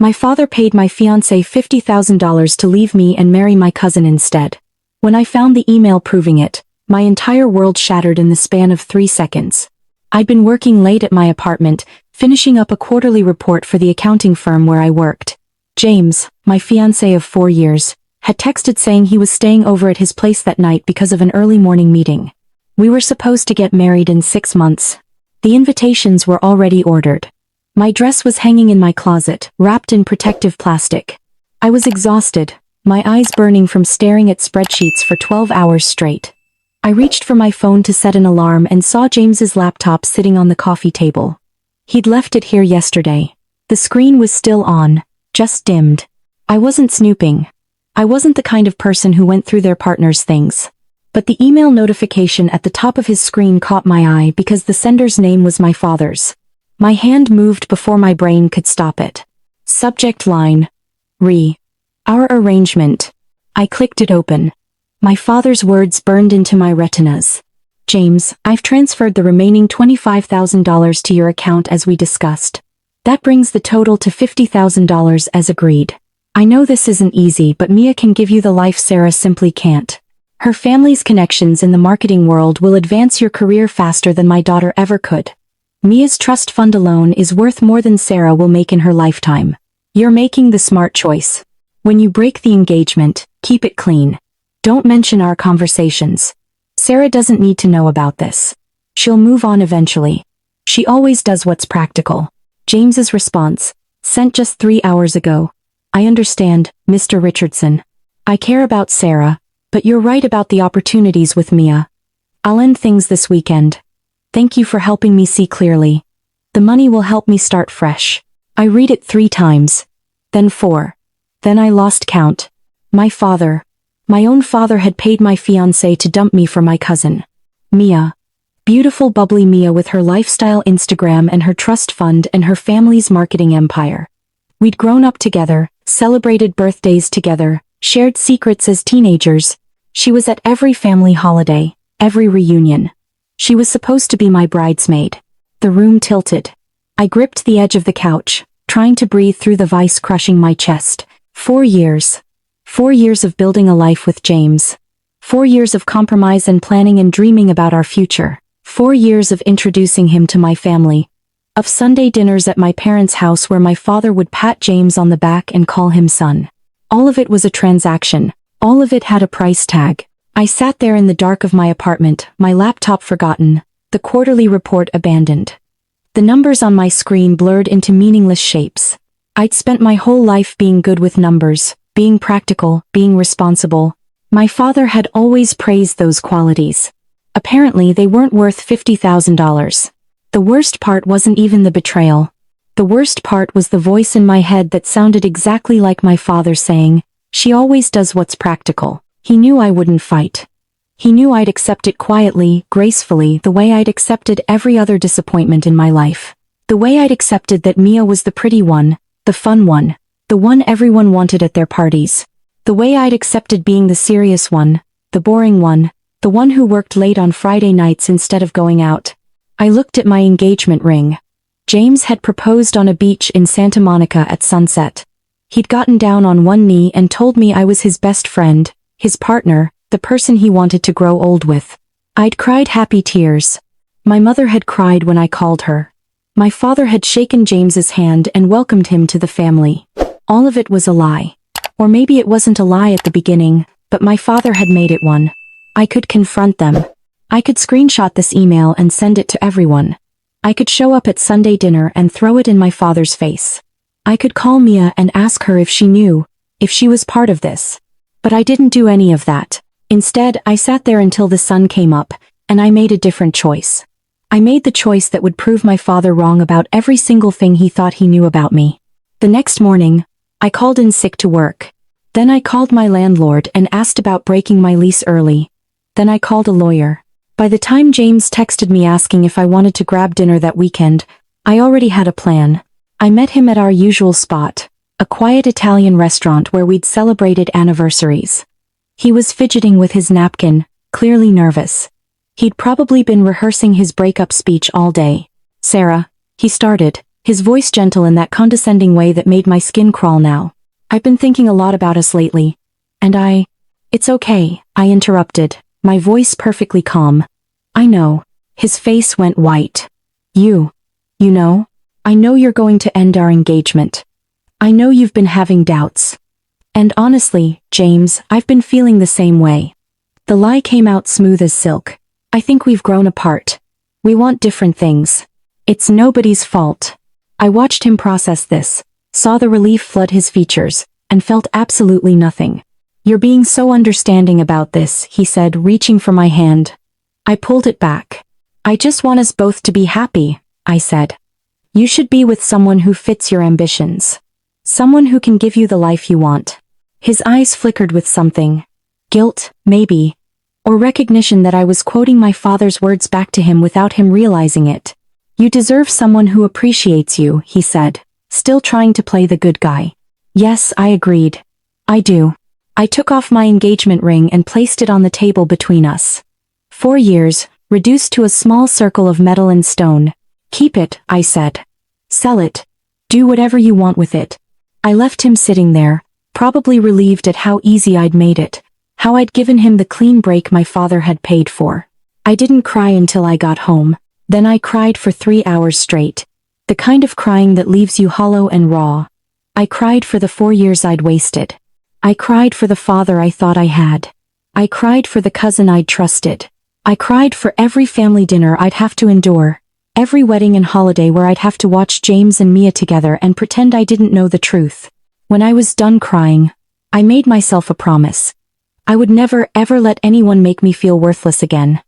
My father paid my fiancé $50,000 to leave me and marry my cousin instead. When I found the email proving it, my entire world shattered in the span of 3 seconds. I'd been working late at my apartment, finishing up a quarterly report for the accounting firm where I worked. James, my fiancé of 4 years, had texted saying he was staying over at his place that night because of an early morning meeting. We were supposed to get married in 6 months. The invitations were already ordered. My dress was hanging in my closet, wrapped in protective plastic. I was exhausted, my eyes burning from staring at spreadsheets for 12 hours straight. I reached for my phone to set an alarm and saw James's laptop sitting on the coffee table. He'd left it here yesterday. The screen was still on, just dimmed. I wasn't snooping. I wasn't the kind of person who went through their partner's things. But the email notification at the top of his screen caught my eye because the sender's name was my father's. My hand moved before my brain could stop it. Subject line. Our arrangement. I clicked it open. My father's words burned into my retinas. James, I've transferred the remaining $25,000 to your account as we discussed. That brings the total to $50,000 as agreed. I know this isn't easy, but Mia can give you the life Sarah simply can't. Her family's connections in the marketing world will advance your career faster than my daughter ever could. Mia's trust fund alone is worth more than Sarah will make in her lifetime. You're making the smart choice. When you break the engagement, keep it clean. Don't mention our conversations. Sarah doesn't need to know about this. She'll move on eventually. She always does what's practical. James's response, sent just 3 hours ago. I understand, Mr. Richardson. I care about Sarah, but you're right about the opportunities with Mia. I'll end things this weekend. Thank you for helping me see clearly. The money will help me start fresh. I read it 3 times. Then 4. Then I lost count. My own father had paid my fiancé to dump me for my cousin. Mia. Beautiful bubbly Mia with her lifestyle Instagram and her trust fund and her family's marketing empire. We'd grown up together, celebrated birthdays together, shared secrets as teenagers. She was at every family holiday, every reunion. She was supposed to be my bridesmaid. The room tilted. I gripped the edge of the couch, trying to breathe through the vice crushing my chest. 4 years. 4 years of building a life with James. 4 years of compromise and planning and dreaming about our future. 4 years of introducing him to my family. Of Sunday dinners at my parents' house where my father would pat James on the back and call him son. All of it was a transaction. All of it had a price tag. I sat there in the dark of my apartment, my laptop forgotten, the quarterly report abandoned. The numbers on my screen blurred into meaningless shapes. I'd spent my whole life being good with numbers, being practical, being responsible. My father had always praised those qualities. Apparently they weren't worth $50,000. The worst part wasn't even the betrayal. The worst part was the voice in my head that sounded exactly like my father saying, "She always does what's practical." He knew I wouldn't fight. He knew I'd accept it quietly, gracefully, the way I'd accepted every other disappointment in my life. The way I'd accepted that Mia was the pretty one, the fun one, the one everyone wanted at their parties. The way I'd accepted being the serious one, the boring one, the one who worked late on Friday nights instead of going out. I looked at my engagement ring. James had proposed on a beach in Santa Monica at sunset. He'd gotten down on one knee and told me I was his best friend, his partner, the person he wanted to grow old with. I'd cried happy tears. My mother had cried when I called her. My father had shaken James's hand and welcomed him to the family. All of it was a lie. Or maybe it wasn't a lie at the beginning, but my father had made it one. I could confront them. I could screenshot this email and send it to everyone. I could show up at Sunday dinner and throw it in my father's face. I could call Mia and ask her if she knew, if she was part of this. But I didn't do any of that. Instead, I sat there until the sun came up, and I made a different choice. I made the choice that would prove my father wrong about every single thing he thought he knew about me. The next morning, I called in sick to work. Then I called my landlord and asked about breaking my lease early. Then I called a lawyer. By the time James texted me asking if I wanted to grab dinner that weekend, I already had a plan. I met him at our usual spot, a quiet Italian restaurant where we'd celebrated anniversaries. He was fidgeting with his napkin, clearly nervous. He'd probably been rehearsing his breakup speech all day. "Sarah," he started, his voice gentle in that condescending way that made my skin crawl now. I've been thinking a lot about us lately. And It's okay, I interrupted, my voice perfectly calm. I know. His face went white. You know? I know you're going to end our engagement. I know you've been having doubts. And honestly, James, I've been feeling the same way. The lie came out smooth as silk. I think we've grown apart. We want different things. It's nobody's fault. I watched him process this, saw the relief flood his features, and felt absolutely nothing. You're being so understanding about this, he said, reaching for my hand. I pulled it back. I just want us both to be happy, I said. You should be with someone who fits your ambitions. Someone who can give you the life you want. His eyes flickered with something. Guilt, maybe. Or recognition that I was quoting my father's words back to him without him realizing it. You deserve someone who appreciates you, he said, still trying to play the good guy. Yes, I agreed. I do. I took off my engagement ring and placed it on the table between us. 4 years, reduced to a small circle of metal and stone. Keep it, I said. Sell it. Do whatever you want with it. I left him sitting there, probably relieved at how easy I'd made it, how I'd given him the clean break my father had paid for. I didn't cry until I got home, then I cried for 3 hours straight. The kind of crying that leaves you hollow and raw. I cried for the 4 years I'd wasted. I cried for the father I thought I had. I cried for the cousin I'd trusted. I cried for every family dinner I'd have to endure, every wedding and holiday where I'd have to watch James and Mia together and pretend I didn't know the truth. When I was done crying, I made myself a promise. I would never ever let anyone make me feel worthless again.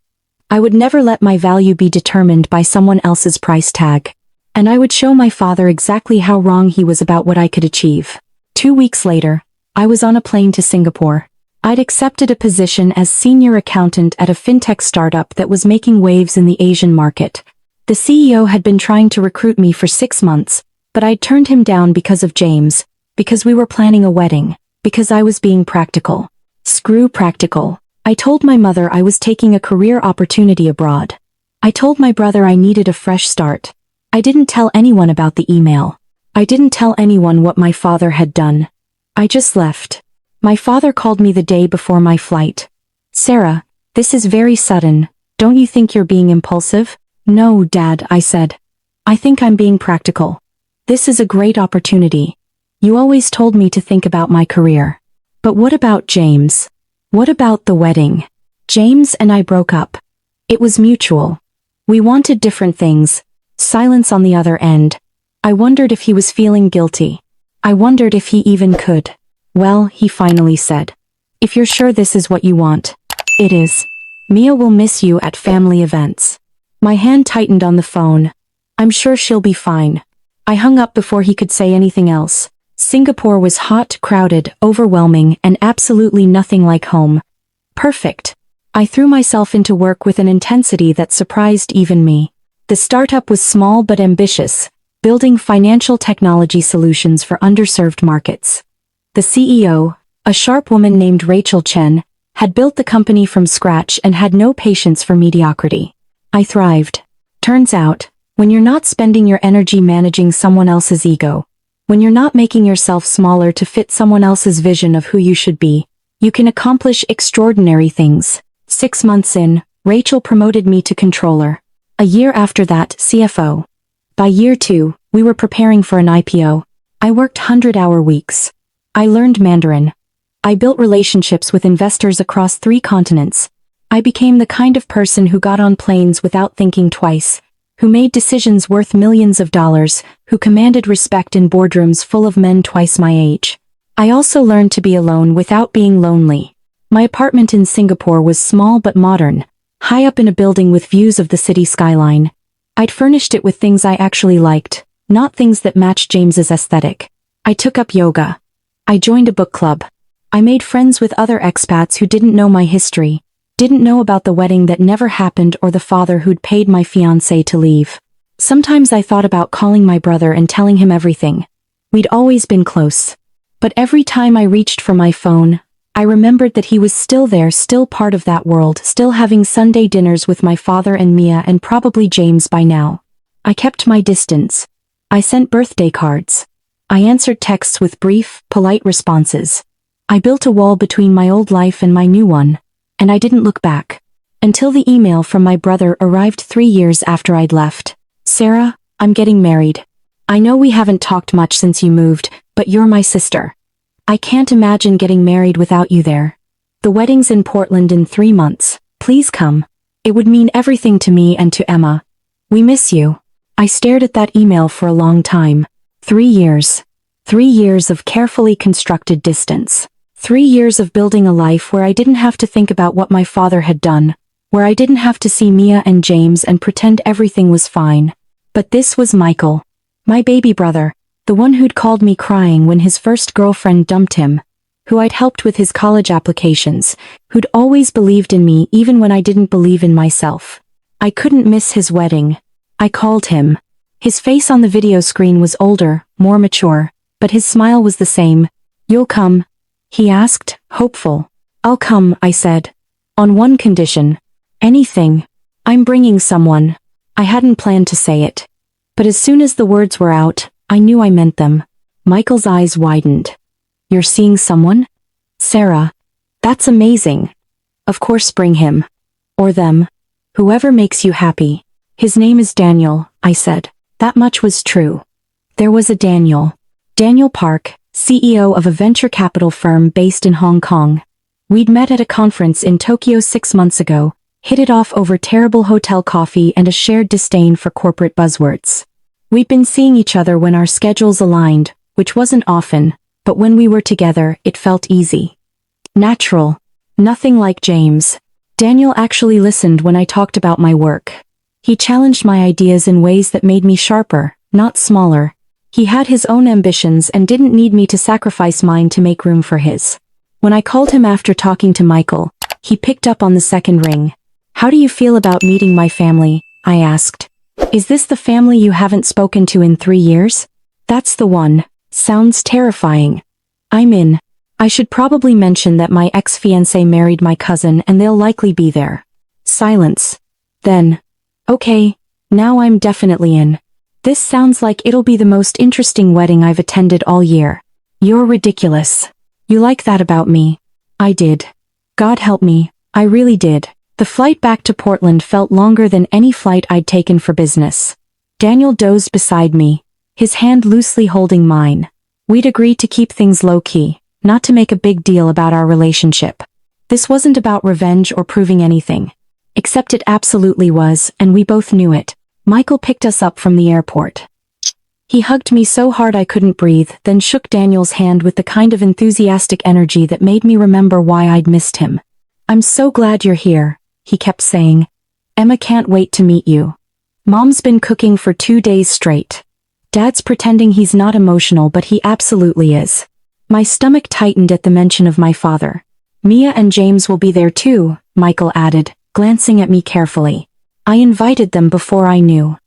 I would never let my value be determined by someone else's price tag. And I would show my father exactly how wrong he was about what I could achieve. 2 weeks later, I was on a plane to Singapore. I'd accepted a position as senior accountant at a fintech startup that was making waves in the Asian market. The CEO had been trying to recruit me for 6 months, but I'd turned him down because of James, because we were planning a wedding, because I was being practical. Screw practical. I told my mother I was taking a career opportunity abroad. I told my brother I needed a fresh start. I didn't tell anyone about the email. I didn't tell anyone what my father had done. I just left. My father called me the day before my flight. Sarah, this is very sudden. Don't you think you're being impulsive? No, Dad, I said. I think I'm being practical. This is a great opportunity. You always told me to think about my career. But what about James? What about the wedding? James and I broke up. It was mutual. We wanted different things. Silence on the other end. I wondered if he was feeling guilty. I wondered if he even could. Well, he finally said. If you're sure this is what you want. It is. Mia will miss you at family events. My hand tightened on the phone. I'm sure she'll be fine. I hung up before he could say anything else. Singapore was hot, crowded, overwhelming, and absolutely nothing like home. Perfect. I threw myself into work with an intensity that surprised even me. The startup was small but ambitious, building financial technology solutions for underserved markets. The CEO, a sharp woman named Rachel Chen, had built the company from scratch and had no patience for mediocrity. I thrived. Turns out, when you're not spending your energy managing someone else's ego, when you're not making yourself smaller to fit someone else's vision of who you should be, you can accomplish extraordinary things. 6 months in, Rachel promoted me to controller. A year after that, CFO. By year 2, we were preparing for an IPO. I worked 100-hour weeks. I learned Mandarin. I built relationships with investors across 3 continents. I became the kind of person who got on planes without thinking twice, who made decisions worth millions of dollars, who commanded respect in boardrooms full of men twice my age. I also learned to be alone without being lonely. My apartment in Singapore was small but modern, high up in a building with views of the city skyline. I'd furnished it with things I actually liked, not things that matched James's aesthetic. I took up yoga. I joined a book club. I made friends with other expats who didn't know my history, didn't know about the wedding that never happened or the father who'd paid my fiancé to leave. Sometimes I thought about calling my brother and telling him everything. We'd always been close. But every time I reached for my phone, I remembered that he was still there, still part of that world, still having Sunday dinners with my father and Mia and probably James by now. I kept my distance. I sent birthday cards. I answered texts with brief, polite responses. I built a wall between my old life and my new one, and I didn't look back. Until the email from my brother arrived 3 years after I'd left. Sarah, I'm getting married. I know we haven't talked much since you moved, but you're my sister. I can't imagine getting married without you there. The wedding's in Portland in 3 months. Please come. It would mean everything to me and to Emma. We miss you. I stared at that email for a long time. 3 years. 3 years of carefully constructed distance. 3 years of building a life where I didn't have to think about what my father had done, where I didn't have to see Mia and James and pretend everything was fine. But this was Michael. My baby brother, the one who'd called me crying when his first girlfriend dumped him, who I'd helped with his college applications, who'd always believed in me even when I didn't believe in myself. I couldn't miss his wedding. I called him. His face on the video screen was older, more mature, but his smile was the same. You'll come? He asked, hopeful. I'll come, I said. On one condition. Anything. I'm bringing someone. I hadn't planned to say it. But as soon as the words were out, I knew I meant them. Michael's eyes widened. You're seeing someone? Sarah. That's amazing. Of course bring him. Or them. Whoever makes you happy. His name is Daniel, I said. That much was true. There was a Daniel. Daniel Park, CEO of a venture capital firm based in Hong Kong. We'd met at a conference in Tokyo 6 months ago, hit it off over terrible hotel coffee and a shared disdain for corporate buzzwords. We'd been seeing each other when our schedules aligned, which wasn't often, but when we were together, it felt easy. Natural. Nothing like James. Daniel actually listened when I talked about my work. He challenged my ideas in ways that made me sharper, not smaller. He had his own ambitions and didn't need me to sacrifice mine to make room for his. When I called him after talking to Michael, he picked up on the second ring. How do you feel about meeting my family? I asked. Is this the family you haven't spoken to in 3 years? That's the one. Sounds terrifying. I'm in. I should probably mention that my ex-fiancé married my cousin and they'll likely be there. Silence. Then. Okay, now I'm definitely in. This sounds like it'll be the most interesting wedding I've attended all year. You're ridiculous. You like that about me? I did. God help me, I really did. The flight back to Portland felt longer than any flight I'd taken for business. Daniel dozed beside me, his hand loosely holding mine. We'd agreed to keep things low-key, not to make a big deal about our relationship. This wasn't about revenge or proving anything. Except it absolutely was, and we both knew it. Michael picked us up from the airport. He hugged me so hard I couldn't breathe, then shook Daniel's hand with the kind of enthusiastic energy that made me remember why I'd missed him. I'm so glad you're here, he kept saying. Emma can't wait to meet you. Mom's been cooking for 2 days straight. Dad's pretending he's not emotional, but he absolutely is. My stomach tightened at the mention of my father. Mia and James will be there too, Michael added, glancing at me carefully. I invited them before I knew.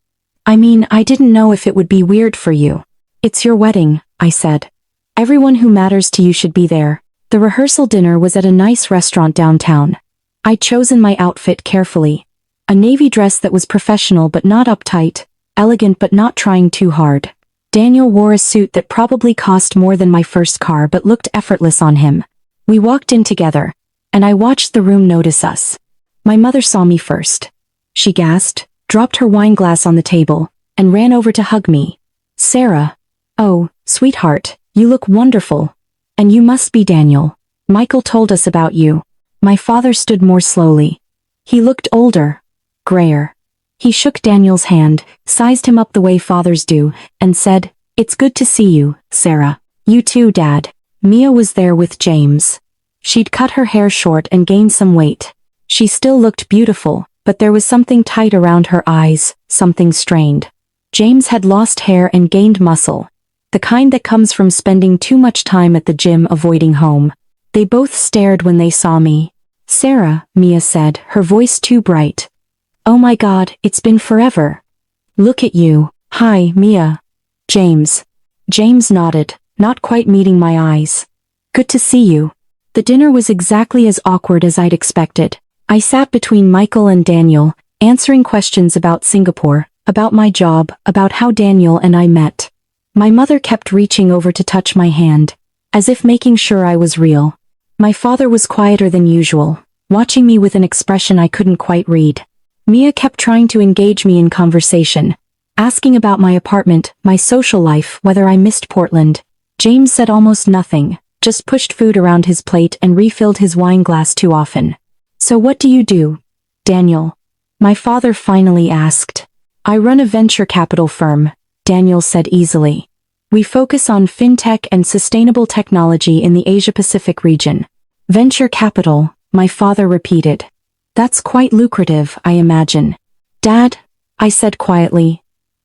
I mean, I didn't know if it would be weird for you. It's your wedding, I said. Everyone who matters to you should be there. The rehearsal dinner was at a nice restaurant downtown. I'd chosen my outfit carefully. A navy dress that was professional but not uptight, elegant but not trying too hard. Daniel wore a suit that probably cost more than my first car but looked effortless on him. We walked in together, and I watched the room notice us. My mother saw me first. She gasped, dropped her wine glass on the table, and ran over to hug me. Sarah. Oh, sweetheart, you look wonderful. And you must be Daniel. Michael told us about you. My father stood more slowly. He looked older, grayer. He shook Daniel's hand, sized him up the way fathers do, and said, It's good to see you, Sarah. You too, Dad. Mia was there with James. She'd cut her hair short and gained some weight. She still looked beautiful, but there was something tight around her eyes, something strained. James had lost hair and gained muscle, the kind that comes from spending too much time at the gym avoiding home. They both stared when they saw me. Sarah, Mia said, her voice too bright. Oh my God, it's been forever. Look at you. Hi, Mia. James. James nodded, not quite meeting my eyes. Good to see you. The dinner was exactly as awkward as I'd expected. I sat between Michael and Daniel, answering questions about Singapore, about my job, about how Daniel and I met. My mother kept reaching over to touch my hand, as if making sure I was real. My father was quieter than usual, watching me with an expression I couldn't quite read. Mia kept trying to engage me in conversation, asking about my apartment, my social life, whether I missed Portland. James said almost nothing, just pushed food around his plate and refilled his wine glass too often. So what do you do, Daniel? My father finally asked. I run a venture capital firm, Daniel said easily. We focus on fintech and sustainable technology in the Asia-Pacific region. Venture capital, my father repeated. That's quite lucrative, I imagine. Dad, I said quietly,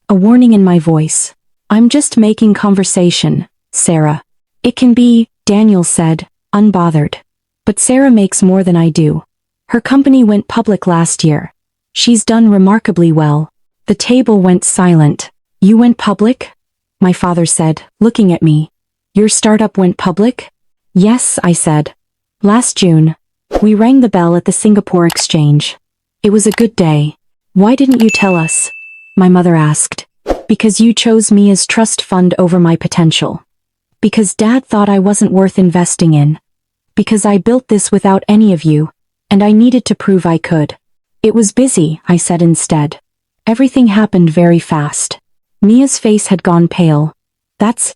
a warning in my voice. I'm just making conversation, Sarah. It can be, Daniel said, unbothered. But Sarah makes more than I do. Her company went public last year. She's done remarkably well. The table went silent. You went public? My father said, looking at me. Your startup went public? Yes, I said. Last June. We rang the bell at the Singapore exchange. It was a good day. Why didn't you tell us? My mother asked. Because you chose me as trust fund over my potential. Because Dad thought I wasn't worth investing in. Because I built this without any of you, and I needed to prove I could. It was busy, I said instead. Everything happened very fast. Mia's face had gone pale. That's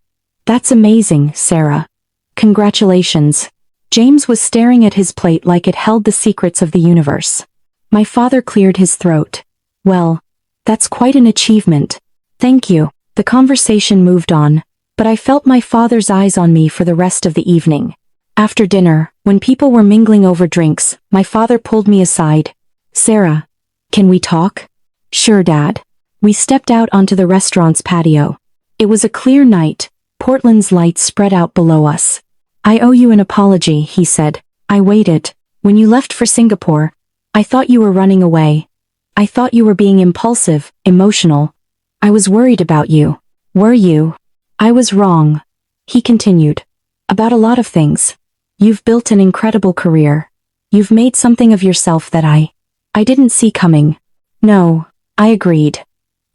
amazing, Sarah. Congratulations. James was staring at his plate like it held the secrets of the universe. My father cleared his throat. Well, that's quite an achievement. Thank you. The conversation moved on, but I felt my father's eyes on me for the rest of the evening. After dinner, when people were mingling over drinks, my father pulled me aside. Sarah, can we talk? Sure, Dad. We stepped out onto the restaurant's patio. It was a clear night, Portland's lights spread out below us. I owe you an apology, he said. I waited. When you left for Singapore, I thought you were running away. I thought you were being impulsive, emotional. I was worried about you. Were you? I was wrong. He continued. About a lot of things. You've built an incredible career. You've made something of yourself that I didn't see coming. No, I agreed.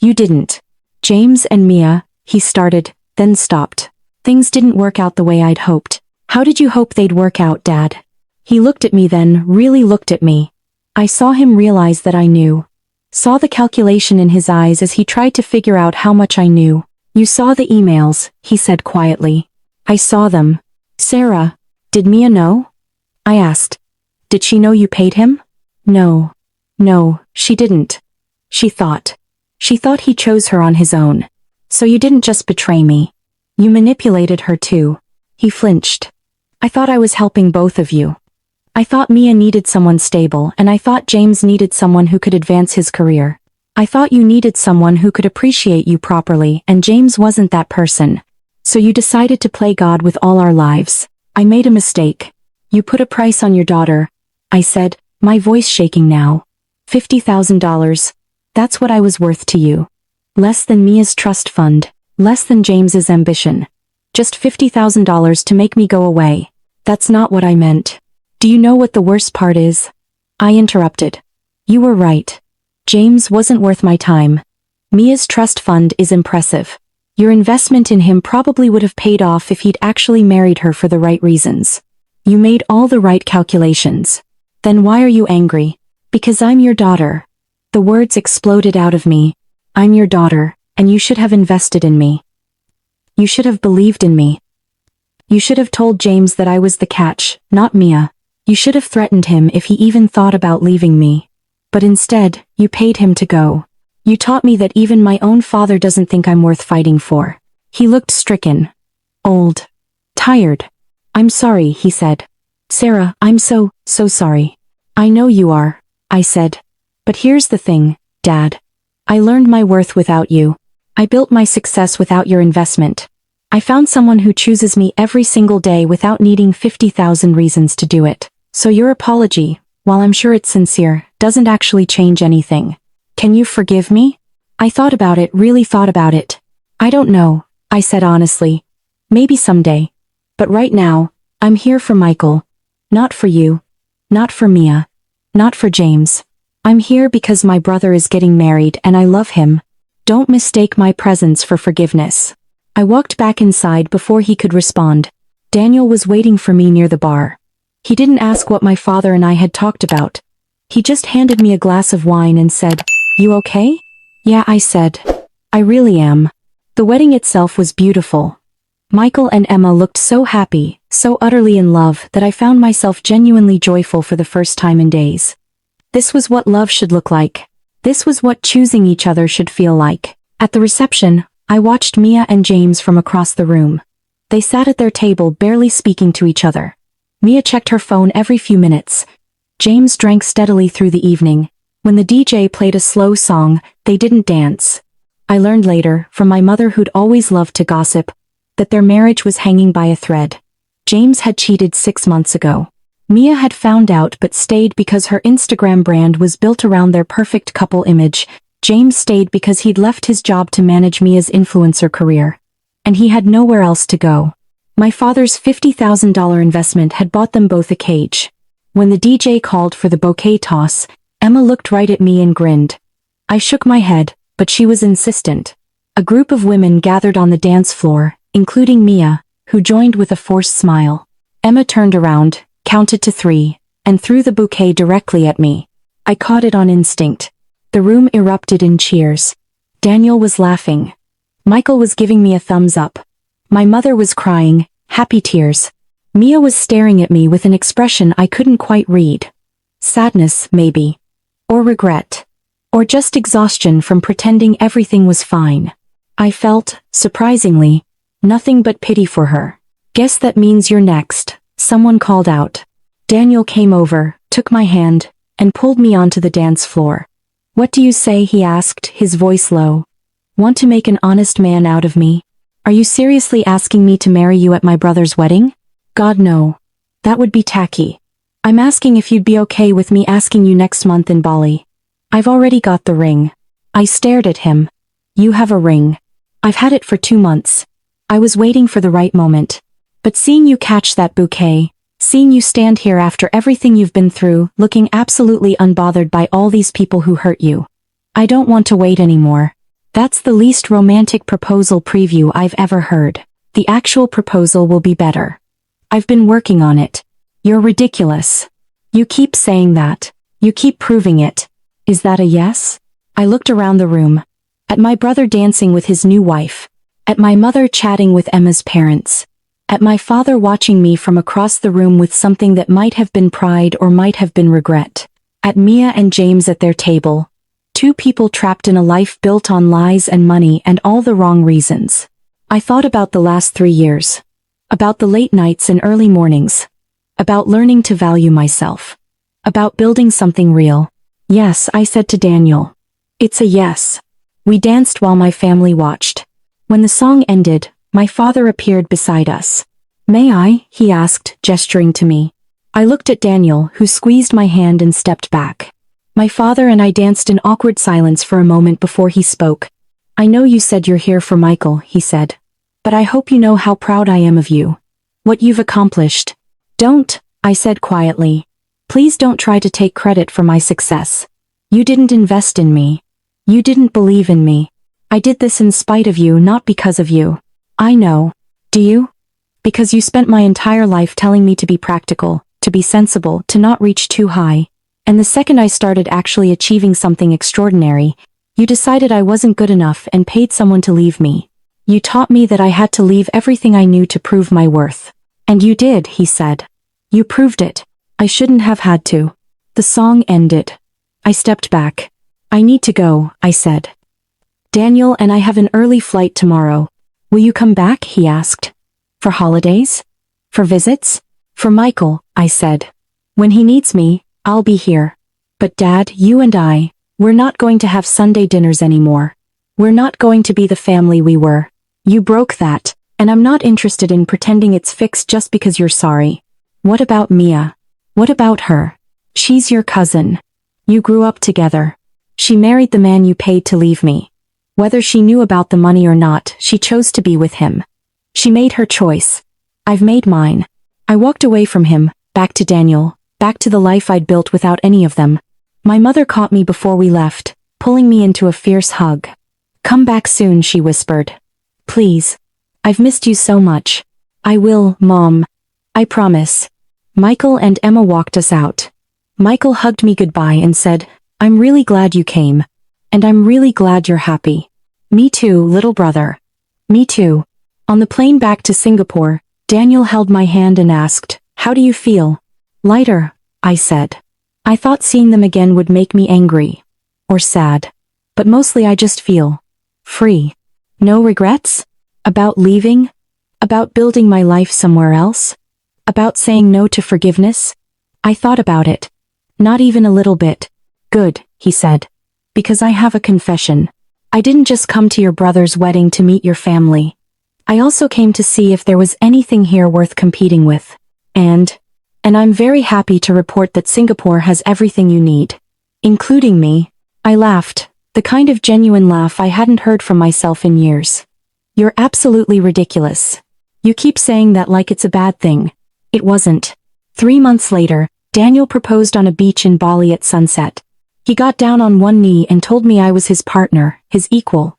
You didn't. James and Mia, he started, then stopped. Things didn't work out the way I'd hoped. How did you hope they'd work out, Dad? He looked at me then, really looked at me. I saw him realize that I knew. Saw the calculation in his eyes as he tried to figure out how much I knew. You saw the emails, he said quietly. I saw them. Sarah, did Mia know? I asked. Did she know you paid him? No. No, she didn't. She thought he chose her on his own. So you didn't just betray me. You manipulated her too. He flinched. I thought I was helping both of you. I thought Mia needed someone stable, and I thought James needed someone who could advance his career. I thought you needed someone who could appreciate you properly, and James wasn't that person. So you decided to play God with all our lives. I made a mistake. You put a price on your daughter, I said, my voice shaking now. $50,000. That's what I was worth to you. Less than Mia's trust fund, less than James's ambition. Just $50,000 to make me go away. That's not what I meant. Do you know what the worst part is? I interrupted. You were right. James wasn't worth my time. Mia's trust fund is impressive. Your investment in him probably would have paid off if he'd actually married her for the right reasons. You made all the right calculations. Then why are you angry? Because I'm your daughter. The words exploded out of me. I'm your daughter, and you should have invested in me. You should have believed in me. You should have told James that I was the catch, not Mia. You should have threatened him if he even thought about leaving me. But instead, you paid him to go. You taught me that even my own father doesn't think I'm worth fighting for. He looked stricken. Old. Tired. I'm sorry, he said. Sarah, I'm so sorry. I know you are, I said. But here's the thing, Dad. I learned my worth without you. I built my success without your investment. I found someone who chooses me every single day without needing 50,000 reasons to do it. So your apology, while I'm sure it's sincere, doesn't actually change anything. Can you forgive me? I thought about it, really thought about it. I don't know, I said honestly. Maybe someday. But right now, I'm here for Michael. Not for you. Not for Mia. Not for James. I'm here because my brother is getting married and I love him. Don't mistake my presence for forgiveness. I walked back inside before he could respond. Daniel was waiting for me near the bar. He didn't ask what my father and I had talked about. He just handed me a glass of wine and said, "You okay?" "Yeah," I said. "I really am." The wedding itself was beautiful. Michael and Emma looked so happy, so utterly in love that I found myself genuinely joyful for the first time in days. This was what love should look like. This was what choosing each other should feel like. At the reception, I watched Mia and James from across the room. They sat at their table barely speaking to each other. Mia checked her phone every few minutes. James drank steadily through the evening. When the DJ played a slow song, they didn't dance. I learned later, from my mother who'd always loved to gossip, that their marriage was hanging by a thread. James had cheated 6 months ago. Mia had found out but stayed because her Instagram brand was built around their perfect couple image. James stayed because he'd left his job to manage Mia's influencer career. And he had nowhere else to go. My father's $50,000 investment had bought them both a cage. When the DJ called for the bouquet toss, Emma looked right at me and grinned. I shook my head, but she was insistent. A group of women gathered on the dance floor, including Mia, who joined with a forced smile. Emma turned around, counted to 3, and threw the bouquet directly at me. I caught it on instinct. The room erupted in cheers. Daniel was laughing. Michael was giving me a thumbs up. My mother was crying, happy tears. Mia was staring at me with an expression I couldn't quite read. Sadness, maybe. Or regret. Or just exhaustion from pretending everything was fine. I felt, surprisingly, nothing but pity for her. "Guess that means you're next," someone called out. Daniel came over, took my hand, and pulled me onto the dance floor. "What do you say?" he asked, his voice low. "Want to make an honest man out of me? Are you seriously asking me to marry you at my brother's wedding?" "God, no. That would be tacky. I'm asking if you'd be okay with me asking you next month in Bali. I've already got the ring." I stared at him. "You have a ring. I've had it for 2 months. I was waiting for the right moment. But seeing you catch that bouquet, seeing you stand here after everything you've been through, looking absolutely unbothered by all these people who hurt you. I don't want to wait anymore." That's the least romantic proposal preview I've ever heard. The actual proposal will be better. I've been working on it. "You're ridiculous. You keep saying that. You keep proving it. Is that a yes?" I looked around the room. At my brother dancing with his new wife. At my mother chatting with Emma's parents. At my father watching me from across the room with something that might have been pride or might have been regret. At Mia and James at their table. 2 people trapped in a life built on lies and money and all the wrong reasons. I thought about the last 3 years. About the late nights and early mornings. About learning to value myself. About building something real. "Yes," I said to Daniel. "It's a yes." We danced while my family watched. When the song ended, my father appeared beside us. "May I?" he asked, gesturing to me. I looked at Daniel, who squeezed my hand and stepped back. My father and I danced in awkward silence for a moment before he spoke. "I know you said you're here for Michael," he said. "But I hope you know how proud I am of you. What you've accomplished." "Don't," I said quietly. "Please don't try to take credit for my success. You didn't invest in me. You didn't believe in me. I did this in spite of you, not because of you." "I know. Do you? Because you spent my entire life telling me to be practical, to be sensible, to not reach too high. And the second I started actually achieving something extraordinary, you decided I wasn't good enough and paid someone to leave me. You taught me that I had to leave everything I knew to prove my worth. And you did," he said. "You proved it. I shouldn't have had to." The song ended. I stepped back. "I need to go," I said. "Daniel and I have an early flight tomorrow. Will you come back?" he asked. "For holidays? For visits?" "For Michael," I said. "When he needs me, I'll be here." "But Dad, you and we're not going to have Sunday dinners anymore. We're not going to be the family we were. You broke that, and I'm not interested in pretending it's fixed just because you're sorry." "What about Mia? What about her? She's your cousin. You grew up together. She married the man you paid to leave me. Whether she knew about the money or not, she chose to be with him. She made her choice. I've made mine." I walked away from him, back to Daniel, back to the life I'd built without any of them. My mother caught me before we left, pulling me into a fierce hug. Come back soon, she whispered. Please. I've missed you so much. I will, Mom. I promise. Michael and Emma walked us out. Michael hugged me goodbye and said, I'm really glad you came. And I'm really glad you're happy. Me too, little brother. Me too. On the plane back to Singapore, Daniel held my hand and asked, How do you feel? Lighter, I said. I thought seeing them again would make me angry. Or sad. But mostly I just feel free. No regrets? About leaving? About building my life somewhere else? About saying no to forgiveness? I thought about it. Not even a little bit. Good, he said. Because I have a confession. I didn't just come to your brother's wedding to meet your family. I also came to see if there was anything here worth competing with. And I'm very happy to report that Singapore has everything you need. Including me. I laughed, the kind of genuine laugh I hadn't heard from myself in years. You're absolutely ridiculous. You keep saying that like it's a bad thing. It wasn't. 3 months later, Daniel proposed on a beach in Bali at sunset. He got down on one knee and told me I was his partner, his equal.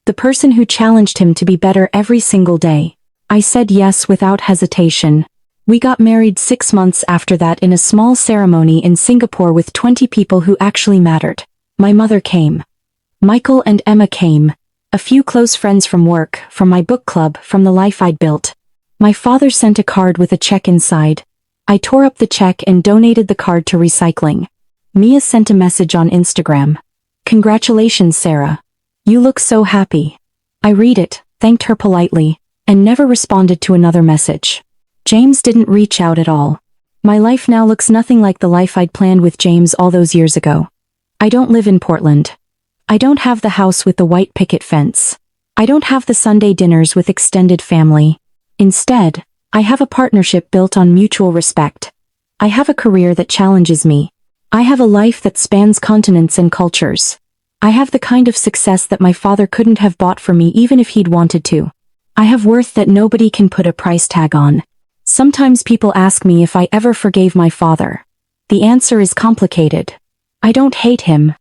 The person who challenged him to be better every single day. I said yes without hesitation. We got married 6 months after that in a small ceremony in Singapore with 20 people who actually mattered. My mother came. Michael and Emma came. A few close friends from work, from my book club, from the life I'd built. My father sent a card with a check inside. I tore up the check and donated the card to recycling. Mia sent a message on Instagram. Congratulations, Sarah. You look so happy. I read it, thanked her politely, and never responded to another message. James didn't reach out at all. My life now looks nothing like the life I'd planned with James all those years ago. I don't live in Portland. I don't have the house with the white picket fence. I don't have the Sunday dinners with extended family. Instead, I have a partnership built on mutual respect. I have a career that challenges me. I have a life that spans continents and cultures. I have the kind of success that my father couldn't have bought for me even if he'd wanted to. I have worth that nobody can put a price tag on. Sometimes people ask me if I ever forgave my father. The answer is complicated. I don't hate him.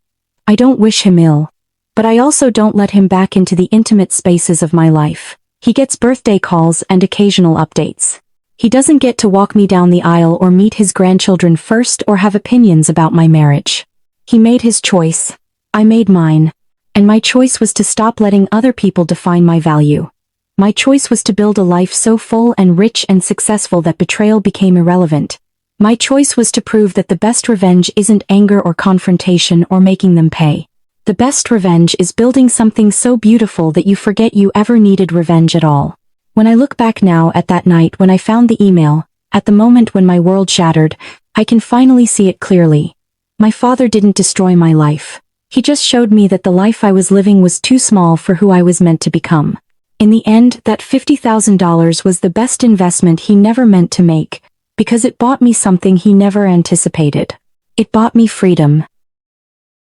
I don't wish him ill. But I also don't let him back into the intimate spaces of my life. He gets birthday calls and occasional updates. He doesn't get to walk me down the aisle or meet his grandchildren first or have opinions about my marriage. He made his choice. I made mine. And my choice was to stop letting other people define my value. My choice was to build a life so full and rich and successful that betrayal became irrelevant. My choice was to prove that the best revenge isn't anger or confrontation or making them pay. The best revenge is building something so beautiful that you forget you ever needed revenge at all. When I look back now at that night when I found the email, at the moment when my world shattered, I can finally see it clearly. My father didn't destroy my life. He just showed me that the life I was living was too small for who I was meant to become. In the end, that $50,000 was the best investment he never meant to make, because it bought me something he never anticipated. It bought me freedom.